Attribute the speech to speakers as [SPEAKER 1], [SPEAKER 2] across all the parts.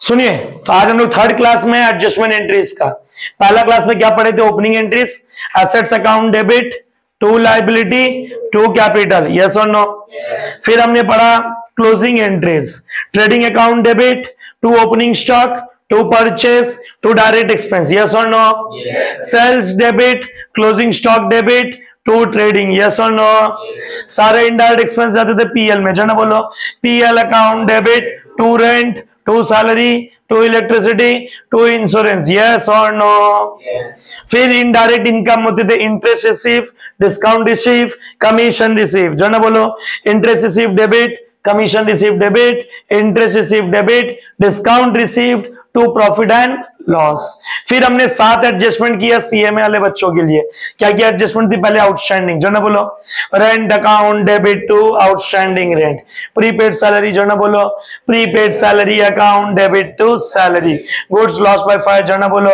[SPEAKER 1] सुनिए, तो आज हम लोग थर्ड क्लास में एडजस्टमेंट एंट्रीज का, पहला क्लास में क्या पढ़े थे? Opening entries, assets account debit, to liability, to capital, yes और नो। फिर हमने पढ़ा closing entries, trading account debit, to opening stock, to purchase, to direct expense, yes और no. Sales debit, closing stock debit, to trading, yes और no. सारे indirect expense जाते थे PL में, जो ना बोलो PL account debit, to rent, to salary, to electricity, to insurance, yes और नो। फिर इनडायरेक्ट इनकम होते थे interest receive, discount receive, commission receive, जो ना बोलो interest receive debit, commission receive debit, interest receive debit, discount received, to profit and loss. फिर हमने 7 adjustment किया सीएमए वाले बच्चों के लिए। क्या क्या एडजस्टमेंट थी? पहले आउटस्टैंडिंग, जो ना बोलो rent account debit to outstanding rent, prepaid salary, जो ना बोलो prepaid salary account debit to salary, goods loss by fire, जो ना बोलो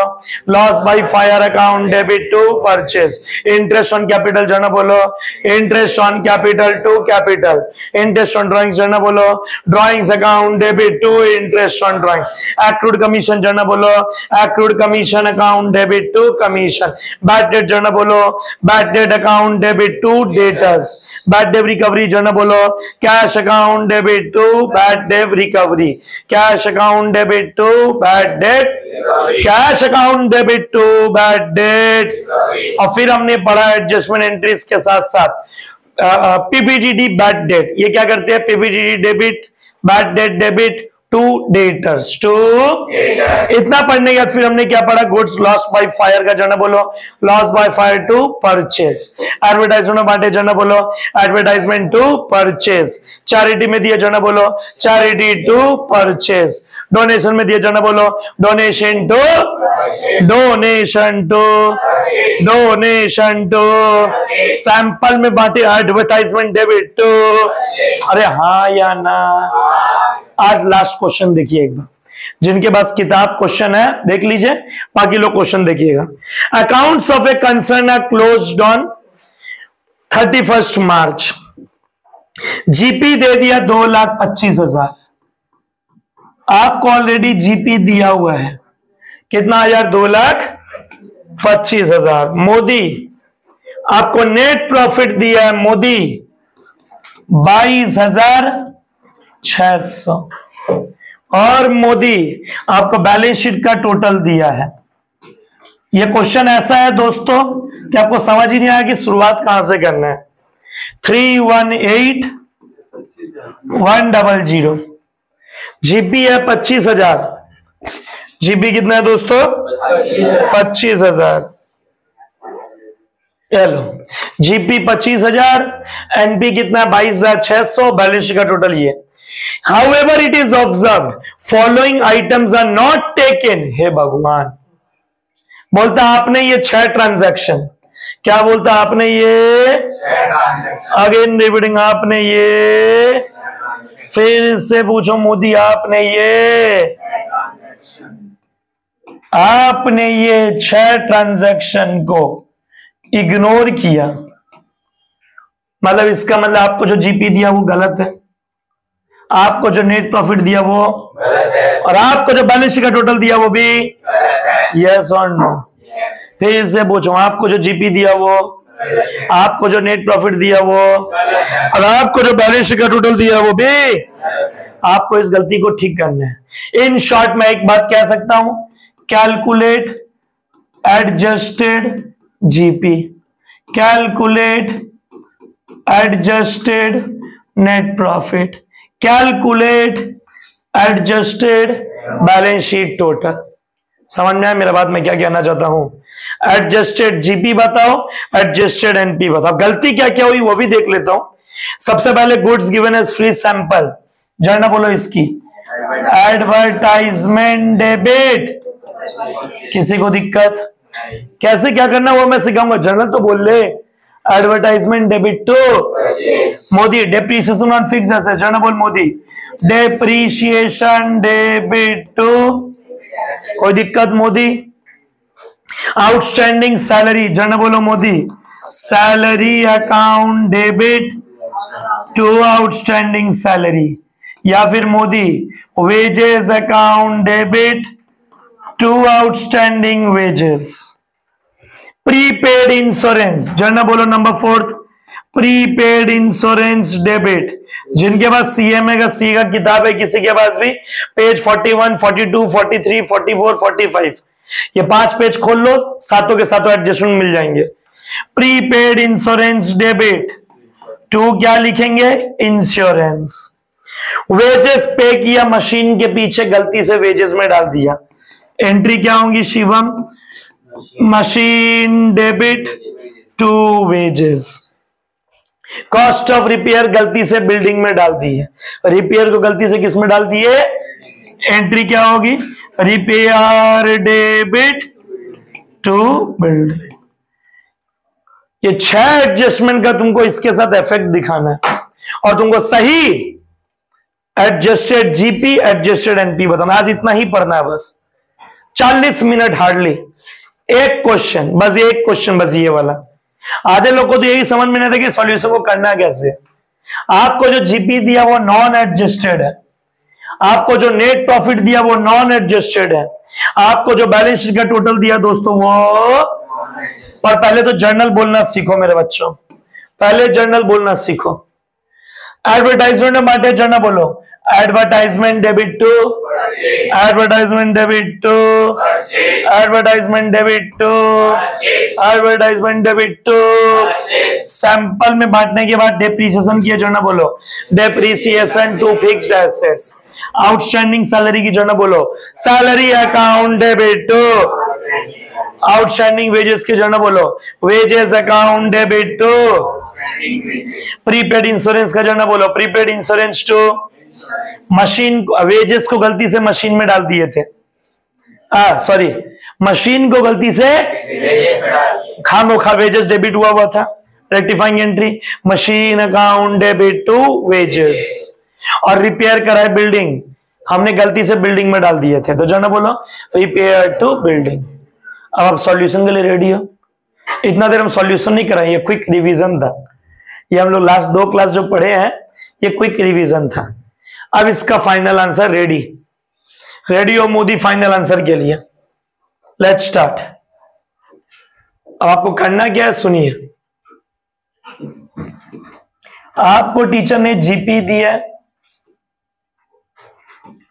[SPEAKER 1] loss by fire account debit to purchase, interest on capital, जो ना बोलो interest on capital to capital, interest on drawings, जो ना बोलो drawings account debit to interest on drawings, accrued commission, जो ना बोलो accrued commission account debit to commission, bad debt जो ना बोलो bad debt account debit to debtors, bad debt recovery जो ना बोलो cash account debit to bad debt recovery, cash account debit to bad debt, cash account debit to bad debt। और फिर हमने पढ़ा एडजस्टमेंट एंट्रीज के साथ साथ पीपीडीडी बैड डेट। ये क्या करते हैं? PPDD debit, bad debt debit to debtors, to इतना पढ़ने के बाद फिर हमने क्या पढ़ा? गुड्स लॉस बाय फायर का, जो ना बोलो loss by fire to purchase, advertisement बांटे, जो ना बोलो एडवर्टाइजमेंट टू परचेस, चैरिटी में दिया, जो ना बोलो चैरिटी टू परचेस, डोनेशन में दिया, जो ना बोलो donation to donation to donation to, sample में बांटे एडवर्टाइजमेंट डेबिट टू, अरे हाँ या ना। आज लास्ट क्वेश्चन देखिए एक बार, जिनके पास किताब क्वेश्चन है देख लीजिए, बाकी लोग क्वेश्चन देखिएगा। Accounts of a concern are closed on 31 March, GP दे दिया 2,25,000, आपको ऑलरेडी जीपी दिया हुआ है कितना? 2,25,000। मोदी आपको नेट प्रॉफिट दिया है, मोदी 22,600, और मोदी आपको बैलेंस शीट का टोटल दिया है। ये क्वेश्चन ऐसा है दोस्तों कि आपको समझ ही नहीं आया कि शुरुआत कहां से करना है। 318,100, जीपी है 25,000, जीपी कितना है दोस्तों? 25,000। चलो जीपी 25,000, एनपी कितना? 22,600, बैलेंस शीट का टोटल ये। However, it is observed following items are not taken। हे भगवान, बोलता आपने ये 6 ट्रांजैक्शन, क्या बोलता आपने? ये अगेन रिपीटिंग, आपने ये, फिर से पूछो मोदी, आपने ये 6 ट्रांजैक्शन को इग्नोर किया। मतलब इसका मतलब आपको जो जीपी दिया वो गलत है, आपको जो नेट प्रॉफिट दिया वो गलत है, और आपको जो बैलेंस शीट का टोटल दिया वो भी यस और नो। फिर से पूछो, आपको जो जीपी दिया वो, आपको जो नेट प्रॉफिट दिया वो, और आपको जो बैलेंस शीट का टोटल दिया वो भी, आपको इस गलती को ठीक करना है। इन शॉर्ट में एक बात कह सकता हूं, calculate adjusted GP, calculate adjusted net profit, calculate adjusted balance sheet total. समझ में आया मेरा बात? मैं क्या कहना चाहता हूं? एडजस्टेड जीपी बताओ, एडजस्टेड एनपी बताओ। गलती क्या क्या हुई वो भी देख लेता हूं। सबसे पहले goods given as free sample, जानना बोलो इसकी एडवर्टाइजमेंट डेबिट। किसी को दिक्कत? कैसे क्या करना वो मैं सिखाऊंगा, जनरल तो बोल ले। एडवर्टाइजमेंट डेबिट टू मोदी, depreciation on fixed assets, journal बोल मोदी डेप्रीशिएशन डेबिट टू, कोई दिक्कत? मोदी आउटस्टैंडिंग सैलरी, जनरल बोलो मोदी salary account debit to outstanding salary, या फिर मोदी wages account debit to outstanding wages. Prepaid insurance, जरा बोलो नंबर 4, प्रीपेड इंश्योरेंस डेबिट। जिनके पास सीएमए का सी का किताब है किसी के पास भी, पेज 41, 42, 43, 44, 45, ये 5 पेज खोल लो, सातों के सातों एडजस्टमेंट मिल जाएंगे। प्रीपेड इंश्योरेंस डेबिट टू क्या लिखेंगे, इंश्योरेंस। वेजेस पे किया, मशीन के पीछे गलती से वेजेस में डाल दिया, एंट्री क्या होगी Shivam, machine debit to wages. Cost of repair गलती से बिल्डिंग में डाल दी है, रिपेयर को गलती से किस में डाल दी है, एंट्री क्या होगी, रिपेयर डेबिट टू बिल्डिंग। ये 6 एडजस्टमेंट का तुमको इसके साथ इफेक्ट दिखाना है और तुमको सही एडजस्टेड जीपी एडजस्टेड एनपी बताना। आज इतना ही पढ़ना है बस, 40 मिनट हार्डली, एक क्वेश्चन बस, एक क्वेश्चन बस ये वाला। आधे लोग को तो यही समझ में नहीं था कि सॉल्यूशन को करना कैसे। आपको जो जीपी दिया वो नॉन एडजस्टेड है, आपको जो नेट प्रॉफिट दिया वो नॉन एडजस्टेड है, आपको जो बैलेंस शीट का टोटल दिया दोस्तों वो, पर पहले तो जर्नल बोलना सीखो मेरे बच्चों, पहले जर्नल बोलना सीखो। एडवर्टाइजमेंट में बांटे, जर्नल बोलो, advertisement debit to, advertisement debit to, advertisement debit to, advertisement debit to. Sample में बांटने के बाद डेप्रिसिएशन किया, जर्नल बोलो, depreciation to fixed assets. Outstanding salary की जर्नल बोलो, salary account debit to. Outstanding wages की जर्नल बोलो, wages account debit to. Prepaid insurance का जर्नल बोलो, prepaid insurance to. Machine wages को गलती से मशीन में डाल दिए थे, सॉरी मशीन को गलती से खामोखा वेजेस डेबिट हुआ था, rectifying entry, machine account debit to wages. और रिपेयर करा है बिल्डिंग, हमने गलती से बिल्डिंग में डाल दिए थे, तो जर्नल बोलो रिपेयर टू बिल्डिंग। अब आप सॉल्यूशन के लिए रेडी हो? इतना देर हम सॉल्यूशन नहीं कराए, ये क्विक रिवीजन था, ये हम लोग लास्ट 2 क्लास जो पढ़े हैं ये क्विक रिवीजन था। अब इसका फाइनल आंसर रेडी, रेडी हो मोदी फाइनल आंसर के लिए? Let's start. अब आपको करना क्या है सुनिए, आपको टीचर ने जीपी दिया है,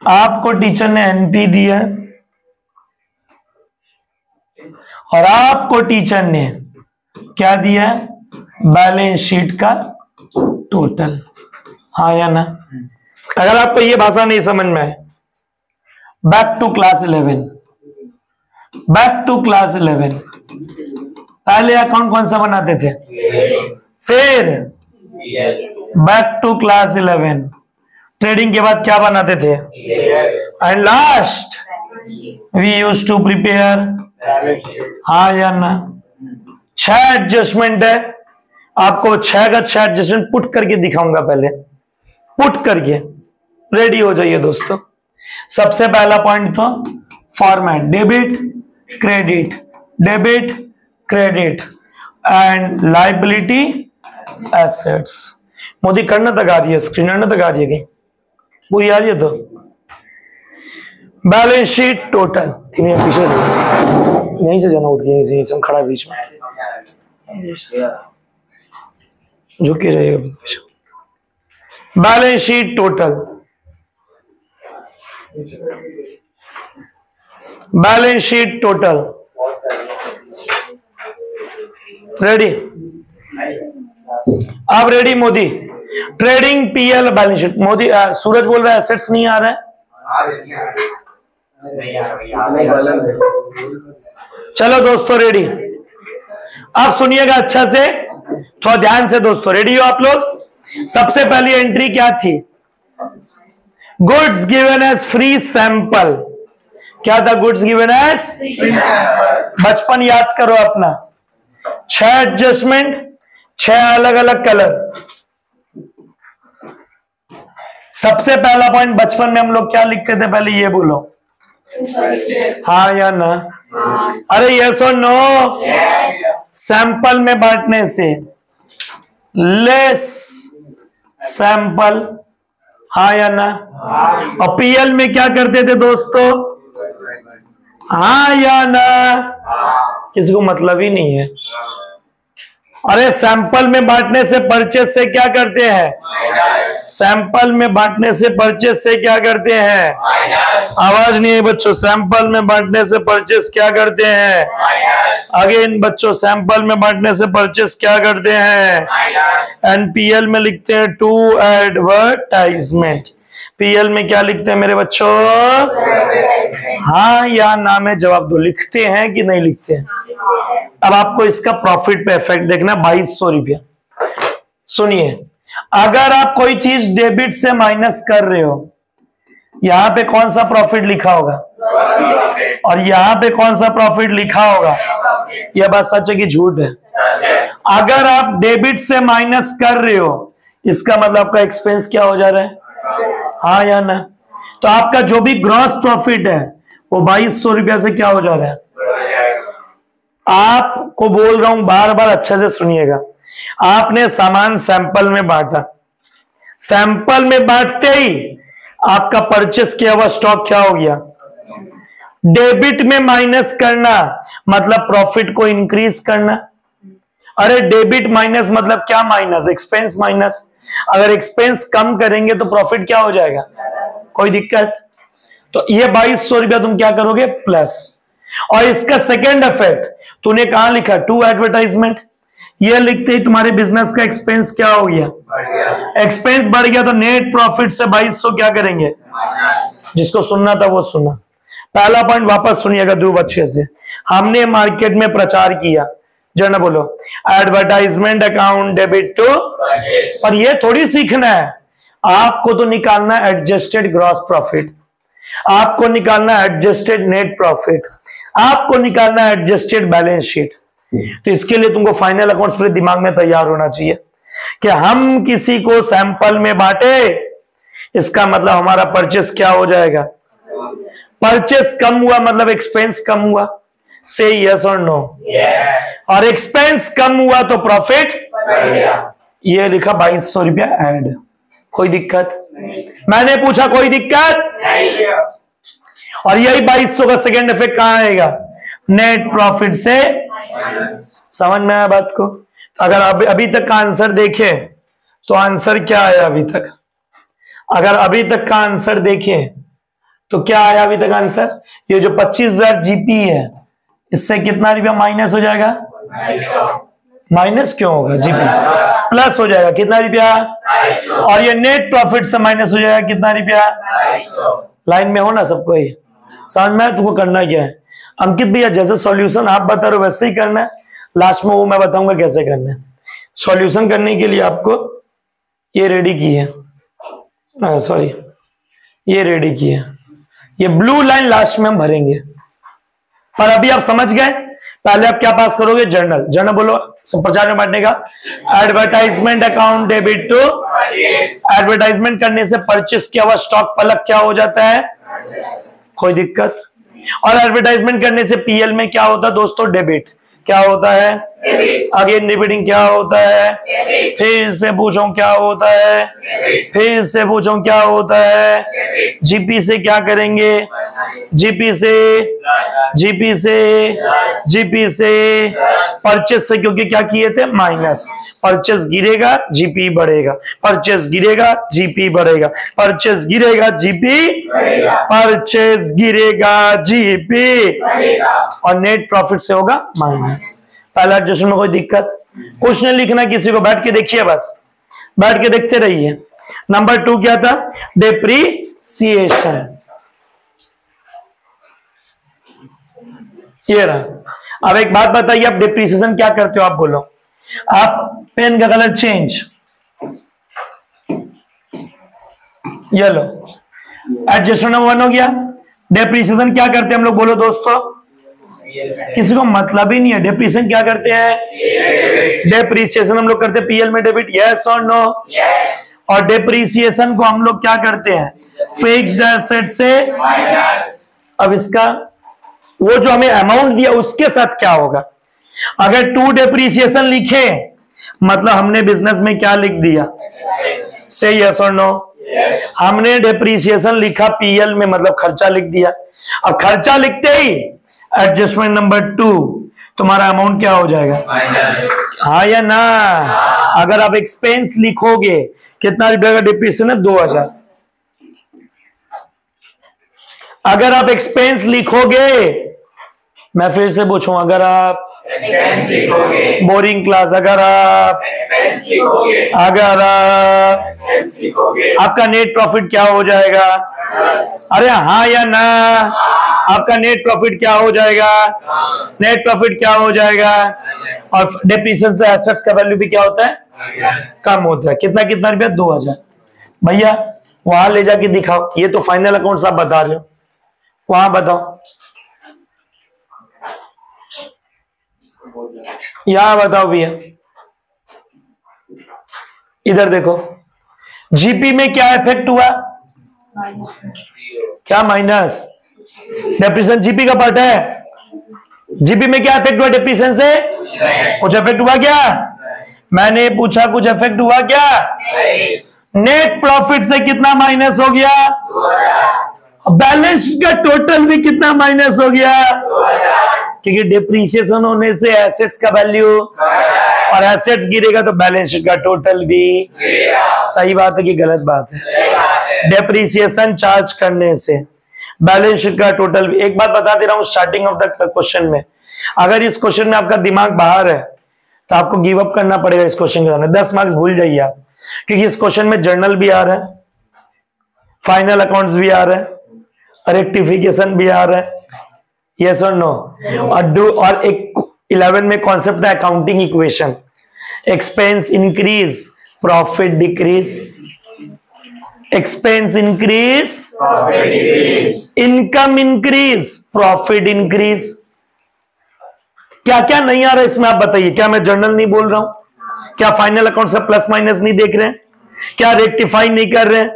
[SPEAKER 1] आपको टीचर ने एनपी दिया है, और आपको टीचर ने क्या दिया है, बैलेंस शीट का टोटल, हाँ या ना? अगर आपको ये भाषा नहीं समझ में आए, back to class 11, back to class 11। पहले अकाउंट कौन सा बनाते थे, फिर बैक टू क्लास 11, ट्रेडिंग के बाद क्या बनाते थे, and last we use to prepare, हाँ या ना? 6 एडजस्टमेंट है, आपको 6 का 6 एडजस्टमेंट पुट करके दिखाऊंगा, पहले पुट करके रेडी हो जाइए दोस्तों। सबसे पहला पॉइंट तो format, debit credit, debit credit and liability assets. Modi करना तक आ रही है, स्क्रीन करना तक आ रही है, कहीं पूरी आ रही है? तो बैलेंस शीट टोटल, पीछे यहीं से जाना, उठ गया यहीं से, खड़ा बीच में झुके रहेगा। Balance sheet total, balance sheet total ready? आप ready Modi? Trading PL balance sheet. Modi Suraj बोल रहा है एसेट्स नहीं आ रहा है, चलो दोस्तों रेडी। आप सुनिएगा अच्छा से, थोड़ा ध्यान से दोस्तों, रेडी हो आप लोग? सबसे पहली एंट्री क्या थी, goods given as free sample. क्या था गुड्स गिवन एज? बचपन याद करो अपना, 6 एडजस्टमेंट, 6 अलग अलग कलर। सबसे पहला पॉइंट बचपन में हम लोग क्या लिखते थे, पहले ये बोलो, हाँ या ना? अरे यस और नो? सैंपल में बांटने से लेस सैंपल, हाँ या ना? और पीएल में क्या करते थे दोस्तों? हाँ या ना? किसी को मतलब ही नहीं है। अरे सैंपल में बांटने से परचेस से क्या करते हैं? सैंपल में बांटने से परचेस से क्या करते हैं? आवाज नहीं है बच्चों। सैंपल में बांटने से परचेस क्या करते हैं? अगेन बच्चों, सैंपल में बांटने से परचेस क्या करते हैं? एनपीएल में लिखते हैं टू एडवर्टाइजमेंट। पीएल में क्या लिखते हैं मेरे बच्चों? हाँ या ना में जवाब दो। लिखते हैं कि नहीं लिखते हैं? अब आपको इसका प्रॉफिट पे इफेक्ट देखना, 2200 रुपया। सुनिए, अगर आप कोई चीज डेबिट से माइनस कर रहे हो, यहां पे कौन सा प्रॉफिट लिखा होगा? और यहां पे कौन सा प्रॉफिट लिखा होगा? यह बात सच है कि झूठ है? अगर आप डेबिट से माइनस कर रहे हो, इसका मतलब आपका एक्सपेंस क्या हो जा रहा है? हाँ या ना? तो आपका जो भी ग्रॉस प्रॉफिट है वो 2200 रुपया से क्या हो जा रहा है? आपको बोल रहा हूं बार बार, अच्छे से सुनिएगा। आपने सामान सैंपल में बांटा, सैंपल में बांटते ही आपका परचेस किया हुआ स्टॉक क्या हो गया? डेबिट में माइनस करना मतलब प्रॉफिट को इंक्रीज करना। अरे डेबिट माइनस मतलब क्या माइनस? Expense minus. अगर एक्सपेंस कम करेंगे तो प्रॉफिट क्या हो जाएगा? कोई दिक्कत? तो ये 2200 रुपया तुम क्या करोगे? प्लस। और इसका सेकेंड इफेक्ट तूने कहां लिखा? To advertisement. ये लिखते ही तुम्हारे बिजनेस का एक्सपेंस क्या हो गया? एक्सपेंस बढ़ गया। तो नेट प्रॉफिट से 2200 क्या करेंगे? जिसको सुनना था वो सुना। पहला पॉइंट वापस सुनिएगा ध्रुव अच्छे से। हमने मार्केट में प्रचार किया, जो ना बोलो, एडवर्टाइजमेंट अकाउंट डेबिट टू। पर ये थोड़ी सीखना है, आपको तो निकालना एडजस्टेड ग्रॉस प्रॉफिट, आपको निकालना एडजस्टेड नेट प्रॉफिट, आपको निकालना एडजस्टेड बैलेंस शीट। तो इसके लिए तुमको फाइनल अकाउंट्स पूरे दिमाग में तैयार होना चाहिए कि हम किसी को सैंपल में बांटे, इसका मतलब हमारा परचेस क्या हो जाएगा? परचेस कम हुआ मतलब एक्सपेंस कम हुआ। से यस और नो? और एक्सपेंस कम हुआ तो प्रॉफिट। ये लिखा 2200 रुपया ऐड। कोई दिक्कत? मैंने पूछा कोई दिक्कत? और यही 2200 का सेकेंड इफेक्ट कहां आएगा? नेट प्रॉफिट से। समझ में आया बात को? अगर अभी तक का आंसर देखें तो आंसर क्या आया अभी तक? अगर अभी तक का आंसर देखें तो क्या आया अभी तक आंसर? ये जो 25,000 जीपी है, इससे कितना रुपया माइनस हो जाएगा? माइनस क्यों होगा? जीपी प्लस हो जाएगा। कितना रुपया? और ये नेट प्रॉफिट से माइनस हो जाएगा कितना रुपया? लाइन में हो ना सबको? ये समझ में? तुमको करना क्या है? अंकित भैया जैसे सॉल्यूशन आप बता रहे हो वैसे ही करना है। लास्ट में वो मैं बताऊंगा कैसे करना है। सॉल्यूशन करने के लिए आपको ये रेडी की है, सॉरी ये रेडी की है। ये ब्लू लाइन लास्ट में हम भरेंगे। पर अभी आप समझ गए। पहले आप क्या पास करोगे? जर्नल। जर्नल बोलो प्रचार में बांटने का। Advertisement account debit to. Advertisement करने से परचेस किया हुआ स्टॉक पलक क्या हो जाता है? कोई दिक्कत? और एडवर्टाइजमेंट करने से पीएल में क्या होता है दोस्तों? डेबिट। क्या होता है? अगेन रिपीटिंग, क्या होता है? फिर से पूछो क्या होता है? फिर से पूछो क्या होता है? जीपी से क्या करेंगे? जीपी से, जीपी से, जीपी से परचेस से, क्योंकि क्या किए थे? माइनस। परचेस गिरेगा जीपी बढ़ेगा, परचेस गिरेगा जीपी बढ़ेगा, परचेस गिरेगा जीपी, परचेस गिरेगा जीपी, और नेट प्रॉफिट से होगा माइनस। पहला एडजस्टमेंट में कोई दिक्कत? कुछ नहीं लिखना किसी को, बैठ के देखिए, बस बैठ के देखते रहिए। नंबर 2 क्या था? डेप्रीसिएशन। ये रहा। अब एक बात बताइए, आप डेप्रीसिएशन क्या करते हो? आप बोलो। आप पेन का कलर चेंज, ये लो, एडजस्टमेंट नंबर 1 हो गया। डेप्रीसिएशन क्या करते हैं हम लोग? बोलो दोस्तों। किसी को मतलब ही नहीं है। डेप्रीसिएशन क्या करते हैं? डेप्रीसिएशन हम लोग करते हैं पीएल में डेबिट। यस और नो? और डेप्रीसिएशन को हम लोग क्या करते हैं? फिक्स्ड एसेट से। अब इसका वो जो हमें अमाउंट दिया उसके साथ क्या होगा? अगर टू डेप्रीसिएशन लिखे मतलब हमने बिजनेस में क्या लिख दिया? से यस और नो? हमने डेप्रीसिएशन लिखा पीएल में, मतलब खर्चा लिख दिया। अब खर्चा लिखते ही एडजस्टमेंट नंबर 2 तुम्हारा अमाउंट क्या हो जाएगा? हाँ या ना? अगर आप एक्सपेंस लिखोगे कितना रुपए का डिप्रीसिएशन है? 2000। अगर आप एक्सपेंस लिखोगे, मैं फिर से पूछूं, अगर आप बोरिंग क्लास, अगर आप आपका नेट प्रॉफिट क्या हो जाएगा? अरे हाँ या ना? आपका नेट प्रॉफिट क्या हो जाएगा? नेट प्रॉफिट क्या हो जाएगा? और डेप्रिसिएशन से एसेट्स का वैल्यू भी क्या होता है? कम होता है। कितना कितना रुपया? 2000। भैया वहां ले जाके दिखाओ, ये तो फाइनल अकाउंट्स आप बता रहे हो, वहां बताओ, यहां बताओ भैया, इधर देखो। जीपी में क्या इफेक्ट हुआ? क्या माइनस? डेप्रिसिएशन जीपी का पार्ट है। जीपी में क्या इफेक्ट हुआ डेप्रिसिएशन से? कुछ इफेक्ट हुआ क्या? मैंने पूछा कुछ इफेक्ट हुआ क्या? नेट प्रॉफिट से कितना माइनस हो गया? बैलेंस का टोटल भी कितना माइनस हो गया? क्योंकि डिप्रीशिएशन होने से एसेट्स का वैल्यू, और एसेट्स गिरेगा तो बैलेंस शीट का टोटल भी। सही बात है कि गलत बात है? डिप्रीशिएशन चार्ज करने से बैलेंस शीट का टोटल भी। एक बात बता दे रहा हूं स्टार्टिंग ऑफ द क्वेश्चन में, अगर इस क्वेश्चन में आपका दिमाग बाहर है तो आपको गिव अप करना पड़ेगा इस क्वेश्चन के सामने। 10 मार्क्स भूल जाइए आप, क्योंकि इस क्वेश्चन में जर्नल भी आ रहा है, फाइनल अकाउंट्स भी आ रहा है, रेक्टिफिकेशन भी आ रहा है, यस और नो। और एक 11 में कॉन्सेप्ट है accounting equation, expense increase profit decrease, expense increase income increase profit increase. क्या क्या नहीं आ रहा है इसमें आप बताइए? क्या मैं जर्नल नहीं बोल रहा हूं? क्या फाइनल अकाउंट से प्लस माइनस नहीं देख रहे हैं? क्या रेक्टिफाई नहीं कर रहे हैं?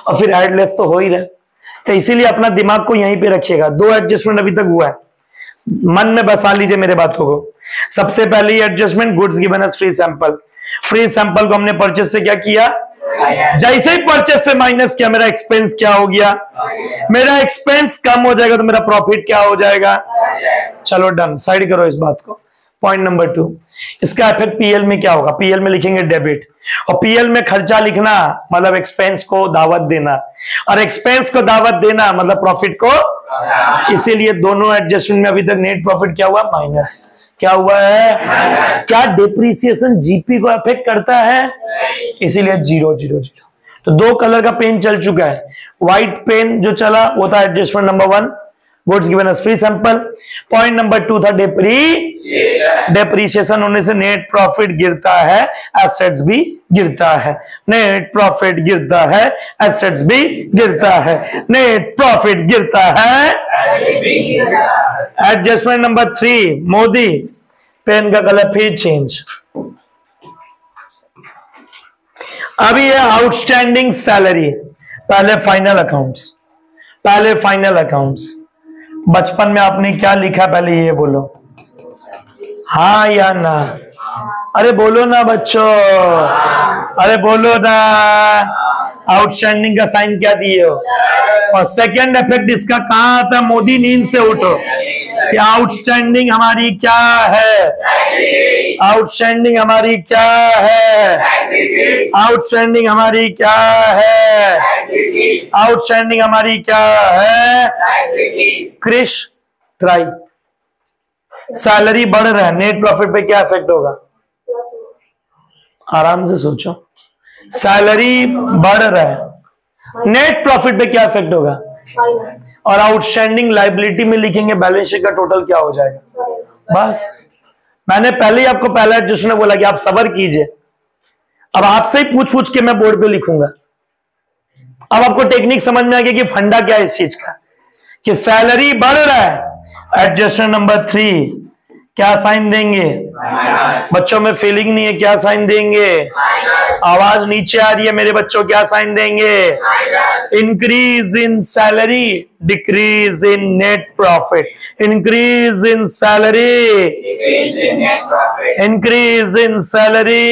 [SPEAKER 1] और फिर एड लेस तो हो ही रहे। तो इसीलिए अपना दिमाग को यहीं पे रखिएगा। 2 एडजस्टमेंट अभी तक हुआ है, मन में बसा लीजिए मेरे बातों को। सबसे पहले adjustment goods given as free sample. Free sample को हमने परचेस से क्या किया? जैसे ही परचेस से माइनस किया, मेरा एक्सपेंस क्या हो गया? मेरा एक्सपेंस कम हो जाएगा तो मेरा प्रॉफिट क्या हो जाएगा? चलो डन, साइड करो इस बात को। पॉइंट नंबर 2, इसका इफेक्ट पीएल में क्या होगा? पीएल में लिखेंगे डेबिट, और पीएल में खर्चा लिखना मतलब एक्सपेंस को दावत देना, और एक्सपेंस को दावत देना मतलब प्रॉफिट को। इसीलिए दोनों एडजस्टमेंट में अभी तक नेट प्रॉफिट क्या हुआ? माइनस। क्या हुआ है? क्या डिप्रीसिएशन जीपी को अफेक्ट करता है? इसीलिए 0 0 0। तो 2 कलर का पेन चल चुका है। व्हाइट पेन जो चला वो था adjustment number 1, goods given as free sample. Point number 2 था डेप्रीसिएशन होने से नेट प्रॉफिट गिरता है, एसेट्स भी गिरता है। नेट प्रॉफिट गिरता है, एसेट्स भी गिरता है। नेट प्रॉफिट गिरता है। एडजस्टमेंट नंबर 3, मोदी पेन का कलर फिर चेंज। अभी ये आउटस्टैंडिंग सैलरी, पहले फाइनल अकाउंट्स, पहले फाइनल अकाउंट्स। बचपन में आपने क्या लिखा पहले ये बोलो, हाँ या ना? अरे बोलो ना बच्चों, अरे बोलो ना। आउटस्टैंडिंग का साइन क्या दिए हो? और सेकंड इफेक्ट इसका कहां आता? मोदी नींद से उठो कि आउटस्टैंडिंग हमारी क्या है? आउटस्टैंडिंग हमारी क्या है? आउटस्टैंडिंग हमारी क्या है? आउटस्टैंडिंग हमारी क्या है? क्रिश ट्राई। सैलरी बढ़ रहा है, नेट प्रॉफिट पे क्या इफेक्ट होगा? आराम से सोचो। सैलरी बढ़ रहा है, नेट प्रॉफिट पे क्या इफेक्ट होगा? और आउटस्टैंडिंग लायबिलिटी में लिखेंगे बैलेंस शीट का टोटल क्या हो जाएगा? बस मैंने पहले ही आपको पहला एडजस्टमेंट बोला कि आप सब्र कीजिए। अब आपसे ही पूछ पूछ के मैं बोर्ड पे लिखूंगा। अब आपको टेक्निक समझ में आ गया कि फंडा क्या है इस चीज का, कि सैलरी बढ़ रहा है। एडजस्टमेंट नंबर 3 क्या साइन देंगे? बच्चों में फीलिंग नहीं है, क्या साइन देंगे? आवाज नीचे आ रही है मेरे बच्चों, क्या साइन देंगे? Increase in salary, decrease in net profit. Increase in salary, increase in salary,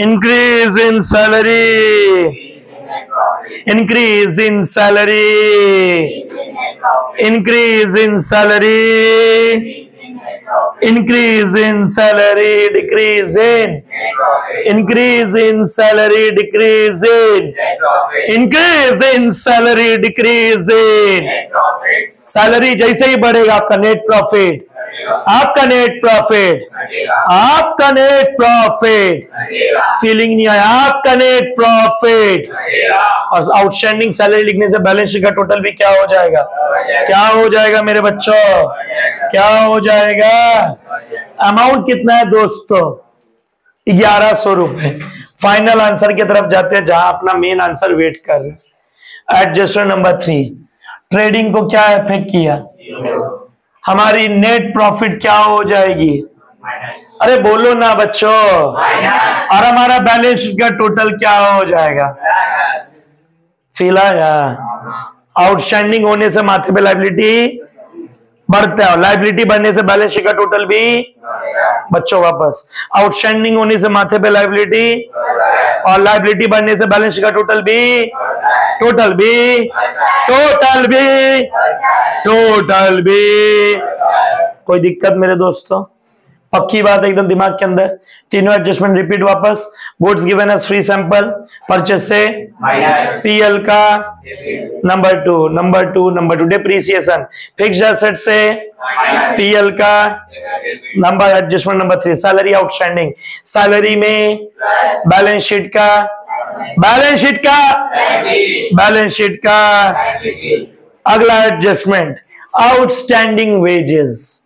[SPEAKER 1] increase in salary, increase in salary, increase in salary, increase in salary, decrease in, increase in salary, decrease in, increase in salary, decrease in। Salary जैसे ही बढ़ेगा आपका net profit, आपका net profit, आपका net profit, feeling नहीं आया, आपका net profit. और outstanding salary लिखने से बैलेंस शीट का टोटल भी क्या हो जाएगा? क्या हो जाएगा मेरे बच्चों? क्या हो जाएगा? अमाउंट कितना है दोस्तों? 1100 रुपए। फाइनल आंसर की तरफ जाते हैं जहां अपना मेन आंसर वेट कर रहे हैं। एडजस्टमेंट नंबर 3, ट्रेडिंग को क्या इफेक्ट किया? हमारी नेट प्रॉफिट क्या हो जाएगी? अरे बोलो ना बच्चों। और हमारा बैलेंस शीट का टोटल क्या हो जाएगा? फील आया? आउटस्टैंडिंग होने से माथे पे लायबिलिटी बढ़ता है, लायबिलिटी बढ़ने से बैलेंस शीट का टोटल भी बच्चों वापस। आउटस्टैंडिंग होने से माथे पे लायबिलिटी, और लायबिलिटी बढ़ने से बैलेंस शीट का टोटल भी, टोटल भी, टोटल भी, टोटल भी। कोई दिक्कत मेरे दोस्तों? पक्की बात एकदम दिमाग के अंदर। तीनों एडजस्टमेंट रिपीट वापस। Goods given as free sample, purchase से पीएल का नंबर 2 डिप्रीसिएशन, फिक्स्ड एसेट से पीएल का number, adjustment number 3 salary outstanding, salary में बैलेंस शीट का, बैलेंस शीट का, बैलेंस शीट का। अगला एडजस्टमेंट आउटस्टैंडिंग वेजेस,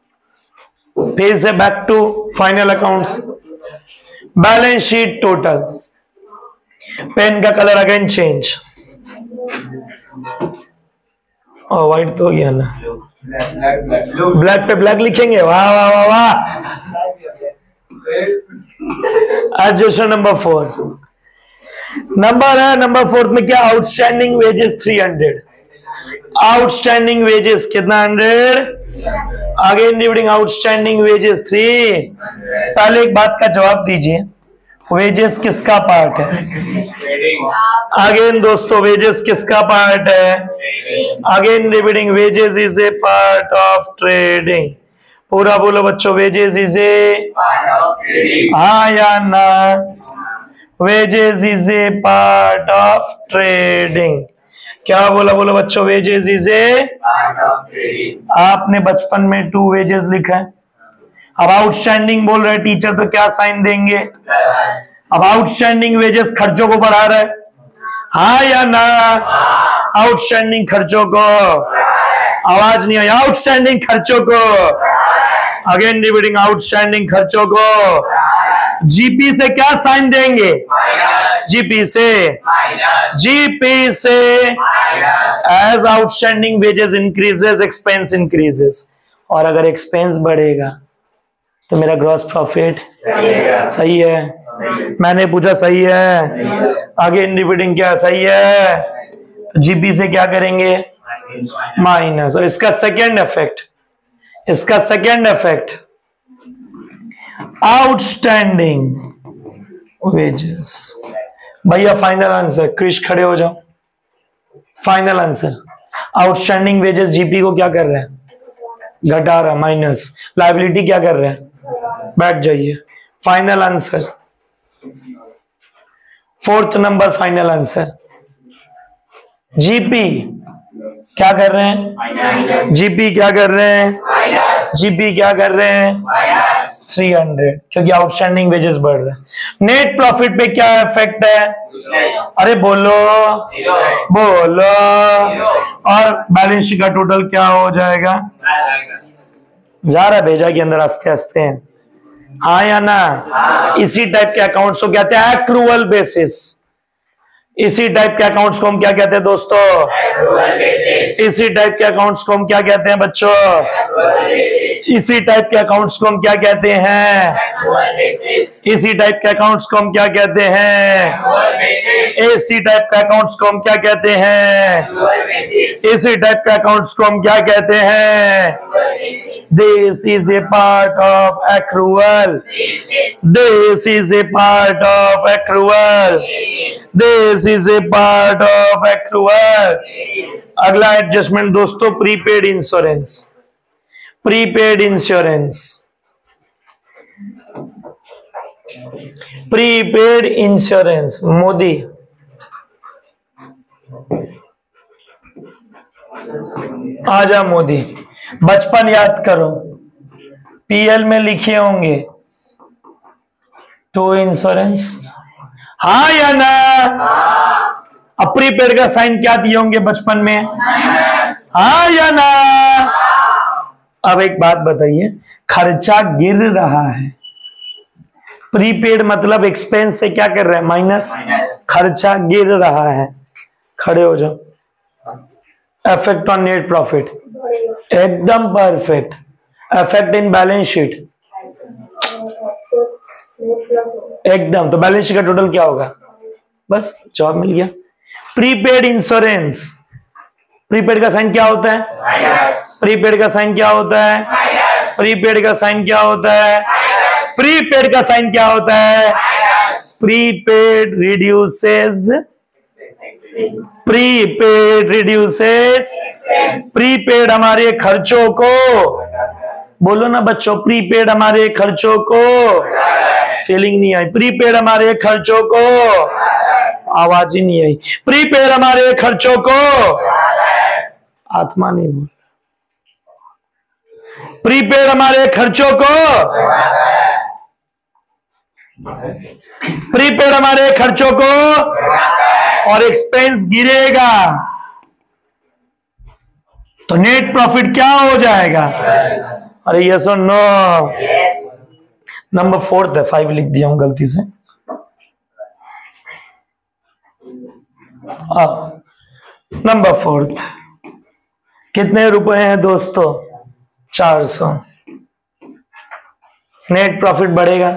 [SPEAKER 1] फिर से back to final accounts, balance sheet total. Pen का कलर अगेन चेंज, व्हाइट तो हो गया ना, ब्लैक पे ब्लैक लिखेंगे। वाह वाह वाह वाह। एडजस्टमेंट नंबर 4, नंबर है नंबर 4 में क्या? आउटस्टैंडिंग वेजेस 300, आउटस्टैंडिंग वेजेस कितना? 100। Again dividing outstanding wages 3। पहले एक बात का जवाब दीजिए, वेजेस किसका पार्ट है? अगेन दोस्तों, वेजेस किसका पार्ट है? Again dividing wages is a part of trading. पूरा बोलो बच्चों, वेजेस इज ए, हाँ या ना? Wages is a part of trading. क्या बोला? बोलो बच्चों, वेजेस इज ए, आपने बचपन में 2 वेजेस लिखा है। अब आउटस्टैंडिंग बोल रहे टीचर तो क्या साइन देंगे? अब आउटस्टैंडिंग वेजेस खर्चों को बढ़ा रहा है, हाँ या ना? आउटस्टैंडिंग खर्चों को, आवाज नहीं आई, आउटस्टैंडिंग खर्चों को। अगेन डिविडिंग आउटस्टैंडिंग खर्चों को। जीपी से क्या साइन देंगे? जीपी से, जीपी से as outstanding wages increases expense increases. और अगर एक्सपेंस बढ़ेगा तो मेरा ग्रॉस प्रॉफिट सही है? मैंने पूछा सही है? अगेन रिपीटिंग क्या सही है? तो जीपी से क्या करेंगे? माइनस। और इसका सेकेंड इफेक्ट, इसका सेकेंड इफेक्ट आउटस्टैंडिंग वेजेस। भैया फाइनल आंसर, क्रिश खड़े हो जाओ। Final answer, outstanding wages GP को क्या कर रहे हैं? घटा रहा, माइनस। लायबिलिटी क्या कर रहे हैं? बैठ जाइए। Final answer, 4th number final answer. GP क्या कर रहे हैं? जीपी क्या कर रहे हैं? जीपी क्या कर रहे हैं? 300, क्योंकि आउटस्टैंडिंग वेजेस बढ़ रहे हैं। नेट प्रॉफिट पे क्या इफेक्ट है? अरे बोलो बोलो। और बैलेंस शीट का टोटल क्या हो जाएगा? जा रहा है भेजा के अंदर आस्ते आस्ते, हाँ या ना? इसी टाइप के अकाउंट्स को कहते हैं एक्रूअल बेसिस। इसी टाइप के अकाउंट्स को हम क्या कहते हैं दोस्तों? इसी टाइप के अकाउंट्स को हम क्या कहते हैं बच्चों? इसी टाइप के अकाउंट्स को हम क्या कहते हैं? इसी टाइप के अकाउंट्स को हम क्या कहते हैं? इसी टाइप के अकाउंट्स को हम क्या कहते हैं? इसी टाइप के अकाउंट्स को हम क्या कहते हैं? This is a part of accrual. This is a part of accrual. This is a part of accrual. अगला एडजस्टमेंट दोस्तों, prepaid insurance. Prepaid insurance, prepaid insurance. Modi, आजा मोदी, बचपन याद करो, पीएल में लिखे होंगे टू इंश्योरेंस, हाँ या ना? अब प्रीपेड का साइन क्या दिए होंगे बचपन में? हाँ या ना? अब एक बात बताइए, खर्चा गिर रहा है, प्रीपेड मतलब एक्सपेंस से क्या कर रहा है? माइनस। खर्चा गिर रहा है, खड़े हो जाओ। इफेक्ट ऑन नेट प्रॉफिट, एकदम perfect. Effect in balance sheet, एकदम। तो बैलेंस शीट का टोटल क्या होगा? बस जवाब मिल गया। प्रीपेड इंश्योरेंस, प्रीपेड का साइन क्या होता है? प्रीपेड का साइन क्या होता है? प्रीपेड का साइन क्या होता है? प्रीपेड का साइन क्या होता है? Prepaid reduces, prepaid reduces, prepaid हमारे खर्चों को, बोलो ना बच्चों, प्रीपेड हमारे खर्चों को, फीलिंग नहीं आई, प्रीपेड हमारे खर्चों को, आवाज ही नहीं आई, प्रीपेड हमारे खर्चों को, आत्मा नहीं बोल, प्रीपेड हमारे खर्चों को, प्रीपेड हमारे खर्चों को, और एक्सपेंस गिरेगा तो नेट प्रॉफिट क्या हो जाएगा? अरे यस और नो? नंबर 4 है, 5 लिख दिया हूं गलती से। अब नंबर 4, कितने रुपए हैं दोस्तों? 400। नेट प्रॉफिट बढ़ेगा।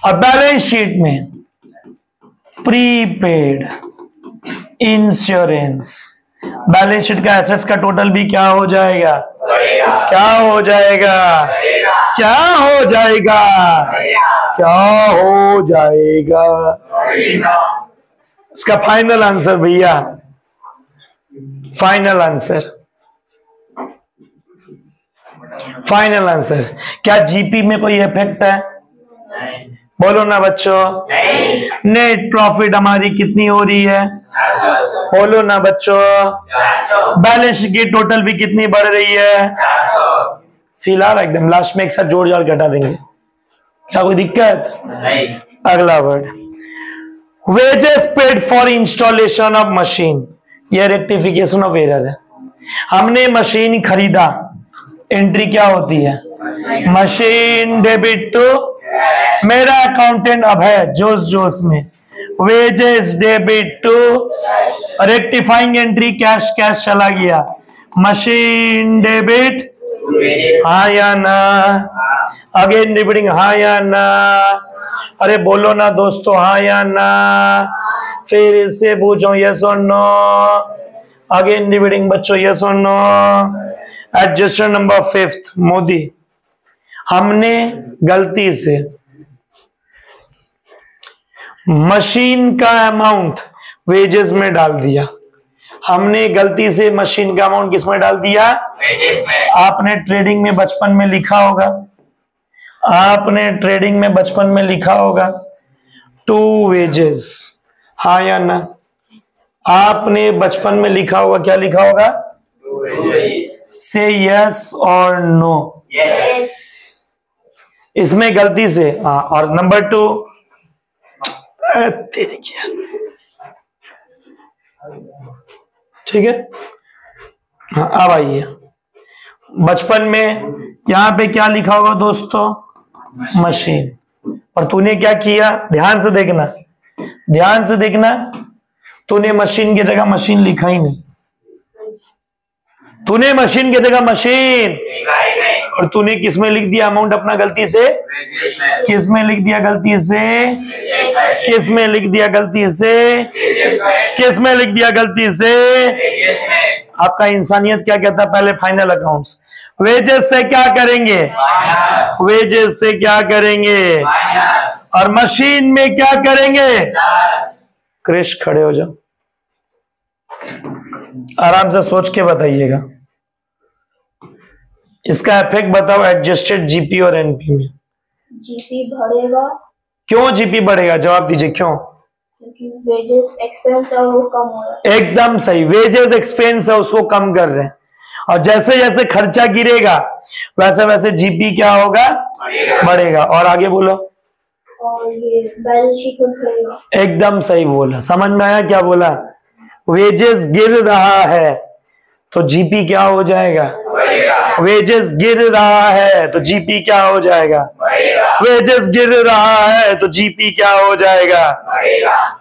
[SPEAKER 1] और बैलेंस शीट में प्रीपेड इंश्योरेंस, बैलेंस शीट का एसेट्स का टोटल भी क्या हो जाएगा? क्या हो जाएगा? क्या हो जाएगा? क्या हो जाएगा? इसका फाइनल आंसर भैया, फाइनल आंसर, फाइनल आंसर। क्या जीपी में कोई इफेक्ट है? बोलो ना बच्चों। नेट प्रॉफिट हमारी कितनी हो रही है? बोलो ना बच्चों। बैलेंस शीट की टोटल भी कितनी बढ़ रही है? फिलहाल एकदम लास्ट में एक साथ जोड़ जाड़ घटा देंगे, क्या कोई दिक्कत? अगला word, wages paid for installation of machine. यह रेक्टिफिकेशन ऑफ एरर है। हमने मशीन खरीदा, एंट्री क्या होती है? मशीन डेबिट टू, मेरा अकाउंटेंट अब है जोश जोश में, wages debit to, rectifying entry cash, cash चला गया, मशीन डेबिट, हाँ या ना? अगेन रिपीटिंग, हाँ या ना? अरे बोलो ना दोस्तों, हाँ या ना? फिर इससे पूछो यस और नो। अगेन रिपीटिंग बच्चों, यस और नो। एडजस्टमेंट नंबर 5, मोदी, हमने गलती से मशीन का अमाउंट वेजेस में डाल दिया। हमने गलती से मशीन का अमाउंट किस में डाल दिया? आपने ट्रेडिंग में बचपन में लिखा होगा, आपने ट्रेडिंग में बचपन में लिखा होगा टू वेजेस, हाँ या ना? आपने बचपन में लिखा होगा, क्या लिखा होगा? से यस और नो। इसमें गलती से हाँ। और नंबर 2, ठीक है, हाँ अब आइए। बचपन में यहां पे क्या लिखा होगा दोस्तों? मशीन। और तूने क्या किया? ध्यान से देखना, ध्यान से देखना, तूने मशीन की जगह मशीन लिखा ही नहीं। तूने मशीन की जगह मशीन, और तूने किस में लिख दिया अमाउंट अपना गलती से? किस में लिख दिया गलती से? किस में लिख दिया गलती से? किस में लिख दिया गलती से? आपका इंसानियत क्या कहता है? पहले फाइनल अकाउंट्स, वेजेस से क्या करेंगे? वेजेस से क्या करेंगे? और मशीन में क्या करेंगे? क्रिश खड़े हो जाओ, आराम से सोच के बताइएगा। इसका इफेक्ट बताओ एडजस्टेड जीपी और एनपी में।
[SPEAKER 2] जीपी बढ़ेगा। क्यों
[SPEAKER 1] जीपी बढ़ेगा? जवाब दीजिए क्यों?
[SPEAKER 2] क्योंकि वेजेस एक्सपेंस है वो कम हो रहा है।
[SPEAKER 1] एकदम सही, वेजेस एक्सपेंस है उसको कम कर रहे हैं, और जैसे जैसे खर्चा गिरेगा वैसे वैसे जीपी क्या होगा? बढ़ेगा। और आगे बोलो।
[SPEAKER 2] और ये बैलेंस शीट में बढ़ेगा।
[SPEAKER 1] एकदम सही बोला, समझ में आया क्या बोला? वेजेस गिर रहा है तो जीपी क्या हो जाएगा? वेजेस गिर रहा है तो जीपी क्या हो जाएगा? वेजेस गिर रहा है तो जीपी क्या हो जाएगा?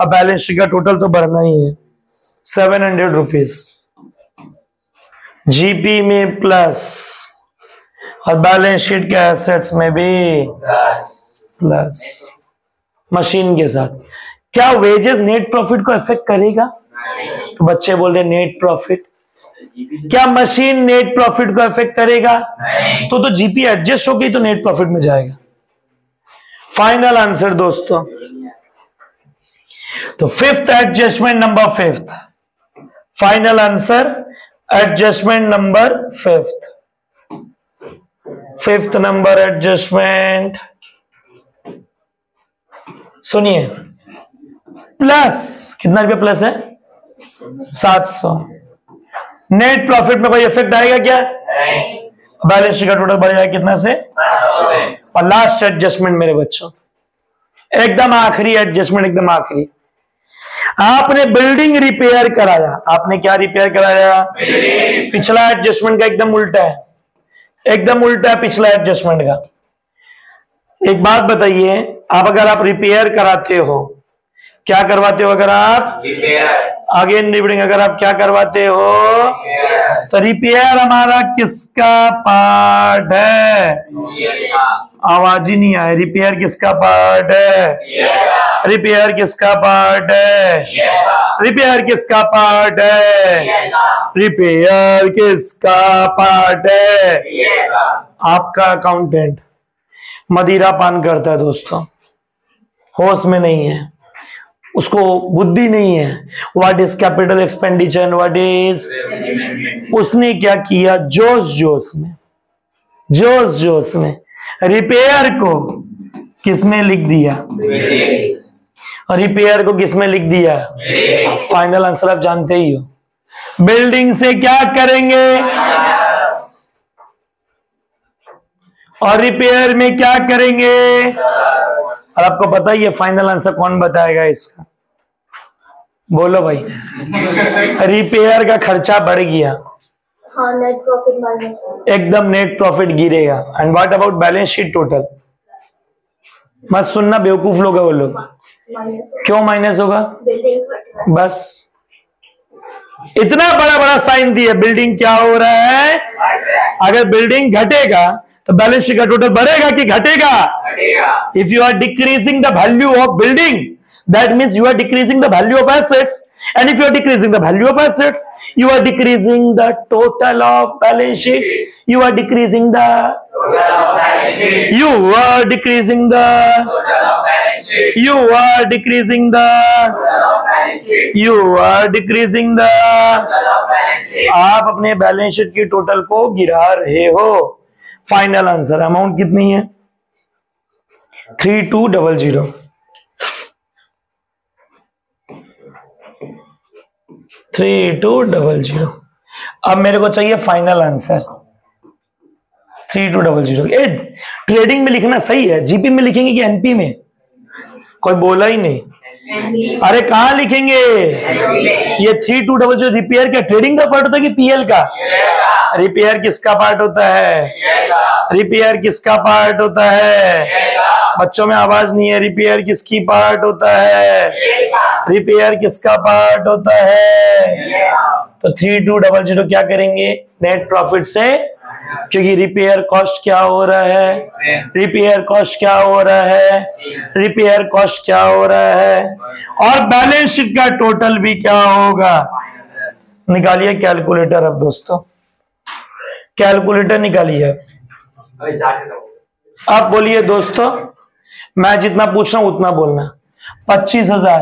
[SPEAKER 1] अब बैलेंस शीट का टोटल तो बढ़ना ही है, 700 रुपीज जीपी में प्लस, और बैलेंस शीट के एसेट्स में भी प्लस, मशीन के साथ। क्या वेजेस नेट प्रॉफिट को इफेक्ट करेगा? तो बच्चे बोल रहे नेट प्रॉफिट। क्या मशीन नेट प्रॉफिट को इफेक्ट करेगा? तो जीपी एडजस्ट हो गई तो नेट प्रॉफिट में जाएगा। फाइनल आंसर दोस्तों, तो fifth adjustment number fifth, final answer adjustment number fifth, fifth number adjustment. सुनिए, प्लस कितना रुपया प्लस है? 700। नेट प्रॉफिट में कोई इफेक्ट आएगा क्या? बैलेंस शीट का टोटल बढ़ेगा कितना से? और लास्ट एडजस्टमेंट मेरे बच्चों, एकदम आखिरी एडजस्टमेंट, एकदम आखिरी। आपने बिल्डिंग रिपेयर कराया। आपने क्या रिपेयर कराया? पिछला एडजस्टमेंट का एकदम उल्टा है, एकदम उल्टा है पिछला एडजस्टमेंट का। एक बात बताइए, आप अगर आप रिपेयर कराते हो, क्या करवाते हो? अगर आप अगेन रिपीटिंग, अगर आप क्या करवाते हो? तो रिपेयर हमारा किसका पार्ट है? आवाज ही नहीं आए। रिपेयर किसका पार्ट है? रिपेयर किसका पार्ट है? रिपेयर किसका पार्ट है? रिपेयर किसका पार्ट है? आपका अकाउंटेंट मदिरा पान करता है दोस्तों, होश में नहीं है, उसको बुद्धि नहीं है। What is capital expenditure, what is, उसने क्या किया? जोश जोश में, जोश जोश में रिपेयर को किसमें लिख दिया? और रिपेयर को किसमें लिख दिया? फाइनल आंसर आप जानते ही हो। बिल्डिंग से क्या करेंगे? और रिपेयर में क्या करेंगे? और आपको पता ही है फाइनल आंसर कौन बताएगा इसका? बोलो भाई। रिपेयर का खर्चा बढ़ गया,
[SPEAKER 2] हाँ, नेट प्रॉफिट माइनस,
[SPEAKER 1] एकदम नेट प्रॉफिट गिरेगा। And what about balance sheet total? मत सुनना, बेवकूफ लोग है वो लोग। क्यों माइनस होगा? बस इतना बड़ा बड़ा साइन दिया, बिल्डिंग क्या हो रहा है? अगर बिल्डिंग घटेगा तो बैलेंस शीट का टोटल बढ़ेगा कि घटेगा? If you are decreasing the value of building, that means you are decreasing the value of assets, and if you are decreasing the value of assets, you are decreasing the total of balance sheet. You are decreasing the you are decreasing the you are decreasing the you are decreasing the आप अपने balance sheet की total को गिरा रहे हो। Final answer amount कितनी है? 3200। 3200। अब मेरे को चाहिए फाइनल आंसर 3200। ए, ट्रेडिंग में लिखना सही है, जीपी में लिखेंगे कि एनपी में? कोई बोला ही नहीं। अरे कहां लिखेंगे? ये 3200 रिपेयर का ट्रेडिंग का पार्ट होता है कि पीएल का? रिपेयर किसका पार्ट होता है? रिपेयर किसका पार्ट होता है? बच्चों में आवाज नहीं है। रिपेयर किसकी पार्ट होता है? रिपेयर किसका पार्ट होता है? तो 3200 क्या करेंगे नेट प्रॉफिट से, क्योंकि रिपेयर कॉस्ट क्या हो रहा है, रिपेयर कॉस्ट क्या हो रहा है, रिपेयर कॉस्ट क्या हो रहा है, और बैलेंस शीट का टोटल भी क्या होगा। निकालिए कैलकुलेटर अब दोस्तों, कैलकुलेटर निकालिए। अब बोलिए दोस्तों, मैं जितना पूछ रहा हूं उतना बोलना। 25,000